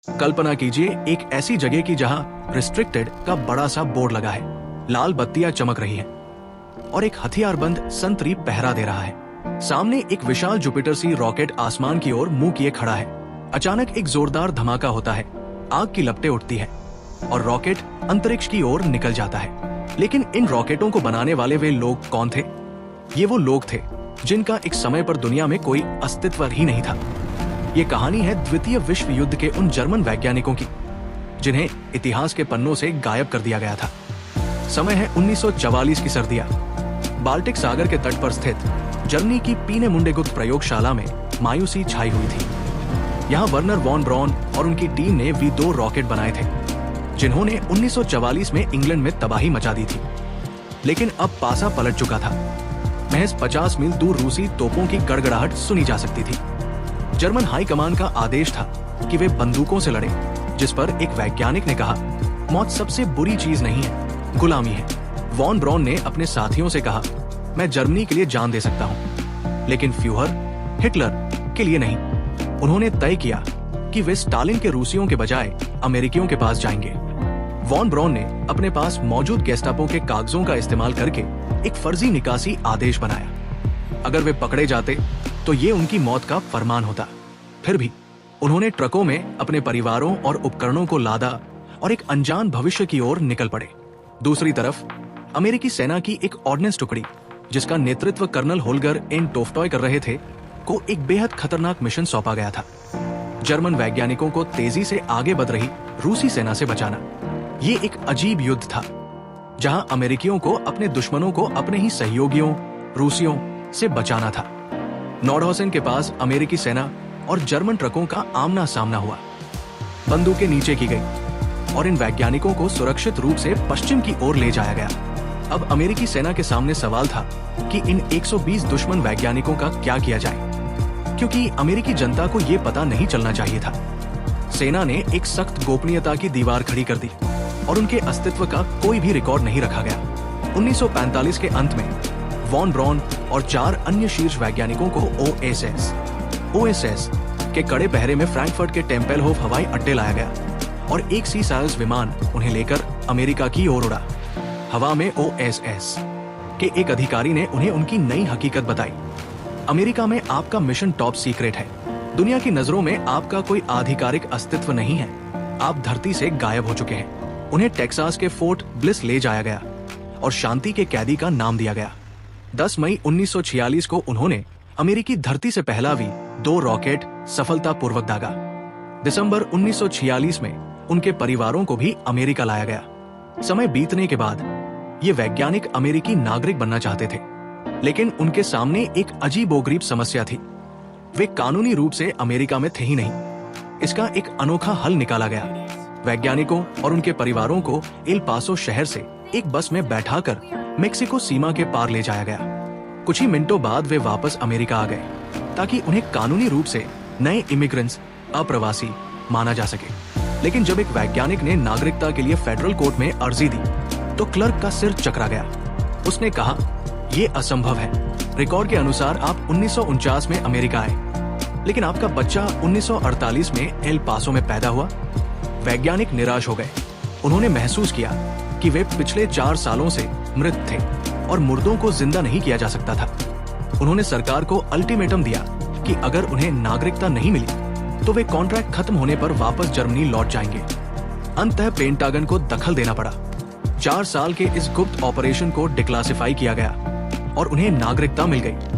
कल्पना कीजिए एक ऐसी जगह की जहां रिस्ट्रिक्टेड का बड़ा सा बोर्ड लगा है, लाल बत्तियां चमक रही हैं और एक हथियारबंद संतरी पहरा दे रहा है। सामने एक विशाल जुपिटर सी रॉकेट आसमान की ओर मुंह किए खड़ा है। अचानक एक जोरदार धमाका होता है, आग की लपटें उठती है और रॉकेट अंतरिक्ष की ओर निकल जाता है। लेकिन इन रॉकेटों को बनाने वाले वे लोग कौन थे? ये वो लोग थे जिनका एक समय पर दुनिया में कोई अस्तित्व ही नहीं था। ये कहानी है द्वितीय विश्व युद्ध के उन जर्मन वैज्ञानिकों की जिन्हें इतिहास के पन्नों से गायब कर दिया गया था। समय है 1944 की सर्दियां। बाल्टिक सागर के तट पर स्थित जर्मनी की पीनेमुंडेगुप्त प्रयोगशाला में मायूसी छाई हुई थी। यहाँ वर्नर वॉन ब्रॉन और उनकी टीम ने V2 रॉकेट बनाए थे, जिन्होंने 1944 में इंग्लैंड में तबाही मचा दी थी। लेकिन अब पासा पलट चुका था। महज 50 मील दूर रूसी तोपों की गड़गड़ाहट सुनी जा सकती थी। जर्मन हाई कमान का आदेश था कि वे बंदूकों से लड़े, जिस पर एक वैज्ञानिक ने कहा, मौत सबसे बुरी चीज नहीं है, गुलामी है। वॉन ब्रॉन ने अपने साथियों से कहा, मैं जर्मनी के लिए जान दे सकता हूँ, लेकिन फ्यूहर हिटलर के लिए नहीं। उन्होंने तय किया कि वे स्टालिन के रूसियों के बजाय अमेरिकियों के पास जाएंगे। वॉन ब्रॉन ने अपने पास मौजूद गेस्टापो के कागजों का इस्तेमाल करके एक फर्जी निकासी आदेश बनाया। अगर वे पकड़े जाते तो ये उनकी मौत का फरमान होता। फिर भी उन्होंने ट्रकों में अपने परिवारों और उपकरणों को लादा और एक अनजान भविष्य की ओर निकल पड़े। दूसरी तरफ अमेरिकी सेना की एक ऑर्डिनेंस टुकड़ी, जिसका नेतृत्व कर्नल होल्गर एन टोफ्टॉय कर रहे थे, को एक बेहद खतरनाक मिशन सौंपा गया था। जर्मन वैज्ञानिकों को तेजी से आगे बढ़ रही रूसी सेना से बचाना। ये एक अजीब युद्ध था, जहां अमेरिकियों को अपने दुश्मनों को अपने ही सहयोगियों रूसियों से बचाना था। नॉर्डहौसेन के पास अमेरिकी सेना और जर्मन ट्रकों का आमना सामना हुआ। बंदूकें नीचे की गई और इन वैज्ञानिकों को सुरक्षित रूप से पश्चिम की ओर ले जाया गया। अब अमेरिकी सेना के सामने सवाल था कि इन 120 दुश्मन वैज्ञानिकों का क्या किया जाए, क्योंकि अमेरिकी जनता को यह पता नहीं चलना चाहिए था। सेना ने एक सख्त गोपनीयता की दीवार खड़ी कर दी और उनके अस्तित्व का कोई भी रिकॉर्ड नहीं रखा गया। 1945 के अंत में वॉन ब्रॉन और 4 अन्य शीर्ष वैज्ञानिकों को ओएसएस के कड़े पहरे में फ्रैंकफर्ट के टेम्पेलहोफ हवाई अड्डे लाया गया और एक सी सायल्स विमान उन्हें लेकर अमेरिका की ओर उड़ा। हवा में ओएसएस के एक अधिकारी ने उन्हें उनकी नई हकीकत बताई। अमेरिका में आपका मिशन टॉप सीक्रेट है। दुनिया की नजरों में आपका कोई आधिकारिक अस्तित्व नहीं है। आप धरती से गायब हो चुके हैं। उन्हें टेक्सास के फोर्ट ब्लिस ले जाया गया और शांति के कैदी का नाम दिया गया। 10 मई 1946 को उन्होंने अमेरिकी धरती से पहला V2 रॉकेट सफलतापूर्वक दागा। दिसंबर 1946 में उनके परिवारों को भी अमेरिका लाया गया। समय बीतने के बाद ये वैज्ञानिक अमेरिकी नागरिक बनना चाहते थे, लेकिन उनके सामने एक अजीबोगरीब समस्या थी। वे कानूनी रूप से अमेरिका में थे ही नहीं। इसका एक अनोखा हल निकाला गया। वैज्ञानिकों और उनके परिवारों को एल पासो शहर से एक बस में बैठाकर मेक्सिको सीमा के पार ले जाया गया। कुछ ही मिनटों बाद वे वापस अमेरिका आ गए, ताकि उन्हें कानूनी रूप से नए इमिग्रेंट्स अप्रवासी माना जा सके। लेकिन जब एक वैज्ञानिक ने नागरिकता के लिए फेडरल कोर्ट में अर्जी दी, तो क्लर्क का सिर चकरा गया। उसने कहा, ये असंभव है। रिकॉर्ड के अनुसार आप 1949 में अमेरिका आए, लेकिन आपका बच्चा 1948 में एल पासो में पैदा हुआ। वैज्ञानिक निराश हो गए। उन्होंने महसूस किया कि वे पिछले 4 सालों से मृत थे और मुर्दों को जिंदा नहीं किया जा सकता था। उन्होंने सरकार को अल्टीमेटम दिया कि अगर उन्हें नागरिकता नहीं मिली तो वे कॉन्ट्रैक्ट खत्म होने पर वापस जर्मनी लौट जाएंगे। अंततः पेंटागन को दखल देना पड़ा। 4 साल के इस गुप्त ऑपरेशन को डिक्लासिफाई किया गया और उन्हें नागरिकता मिल गई।